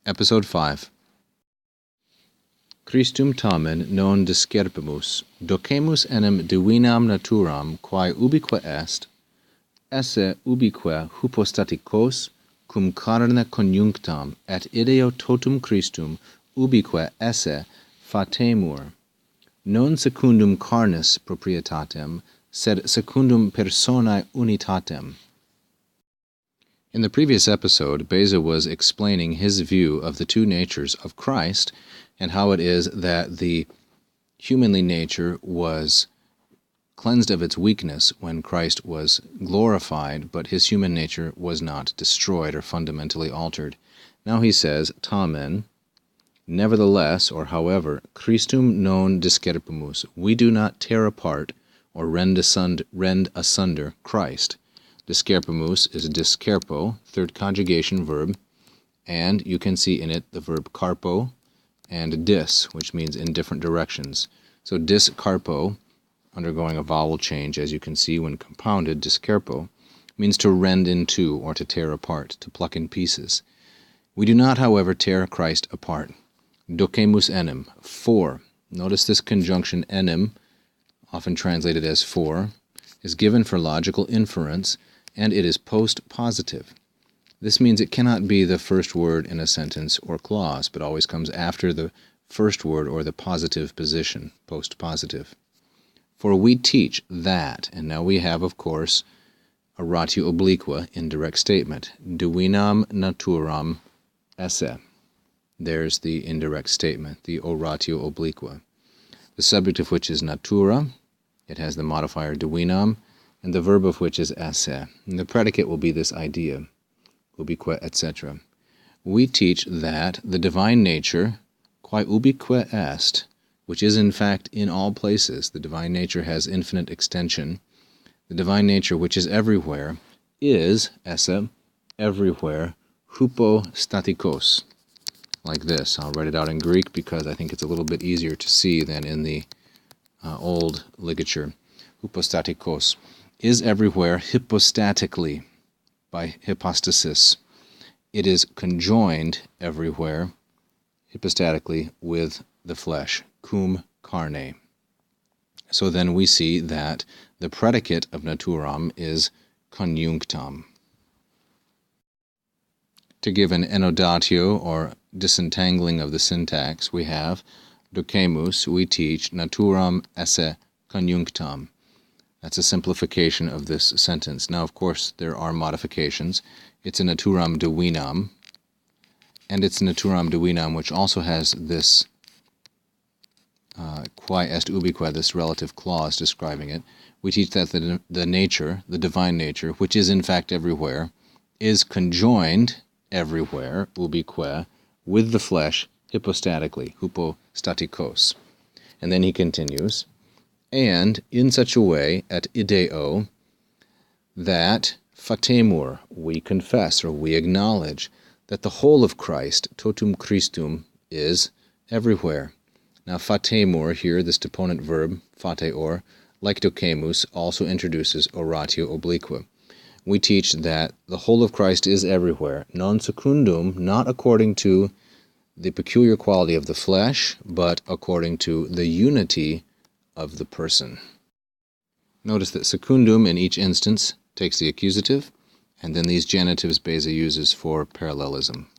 Episode 5. Christum tamen non discerpimus, docemus enim divinam naturam, quae ubique est, esse ubique hypostaticos, cum carne conjunctam, et ideo totum Christum ubique esse fatemur, non secundum carnis proprietatem, sed secundum personae unitatem. In the previous episode, Beza was explaining his view of the two natures of Christ and how it is that the humanly nature was cleansed of its weakness when Christ was glorified, but his human nature was not destroyed or fundamentally altered. Now he says, tamen, nevertheless, or however, Christum non discerpimus, we do not tear apart or rend asunder Christ. Discerpimus is discerpo, third conjugation verb, and you can see in it the verb carpo and dis, which means in different directions. So discarpo, undergoing a vowel change, as you can see when compounded, discerpo, means to rend in two or to tear apart, to pluck in pieces. We do not, however, tear Christ apart. Docemus enim, for. Notice this conjunction enim, often translated as for, is given for logical inference, and it is post-positive. This means it cannot be the first word in a sentence or clause, but always comes after the first word or the positive position, post-positive. For we teach that, and now we have, of course, a ratio obliqua, indirect statement, divinam naturam esse. There's the indirect statement, the oratio obliqua. The subject of which is natura, it has the modifier divinam, and the verb of which is esse. And the predicate will be this idea, ubique, etc. We teach that the divine nature, quae ubique est, which is in fact in all places, the divine nature has infinite extension, the divine nature which is everywhere, is, esse, everywhere, hypostatikos. Like this. I'll write it out in Greek because I think it's a little bit easier to see than in the old ligature. Hypostatikos is everywhere hypostatically, by hypostasis. It is conjoined everywhere hypostatically with the flesh, cum carne. So then we see that the predicate of naturam is conjunctam. To give an enodatio or disentangling of the syntax, we have docemus, we teach, naturam esse conjunctam. That's a simplification of this sentence. Now, of course, there are modifications. It's a naturam divinam, and it's a naturam divinam which also has this quae est ubique, this relative clause describing it. We teach that the nature, the divine nature, which is in fact everywhere, is conjoined everywhere, ubique, with the flesh, hypostatically, hypostatikos. And then he continues, and in such a way, at ideo, that fatemur, we confess, or we acknowledge, that the whole of Christ, totum Christum, is everywhere. Now fatemur, here, this deponent verb, fateor, like docemus, also introduces oratio obliqua. We teach that the whole of Christ is everywhere, non secundum, not according to the peculiar quality of the flesh, but according to the unity of the person. Notice that secundum in each instance takes the accusative, and then these genitives Beza uses for parallelism.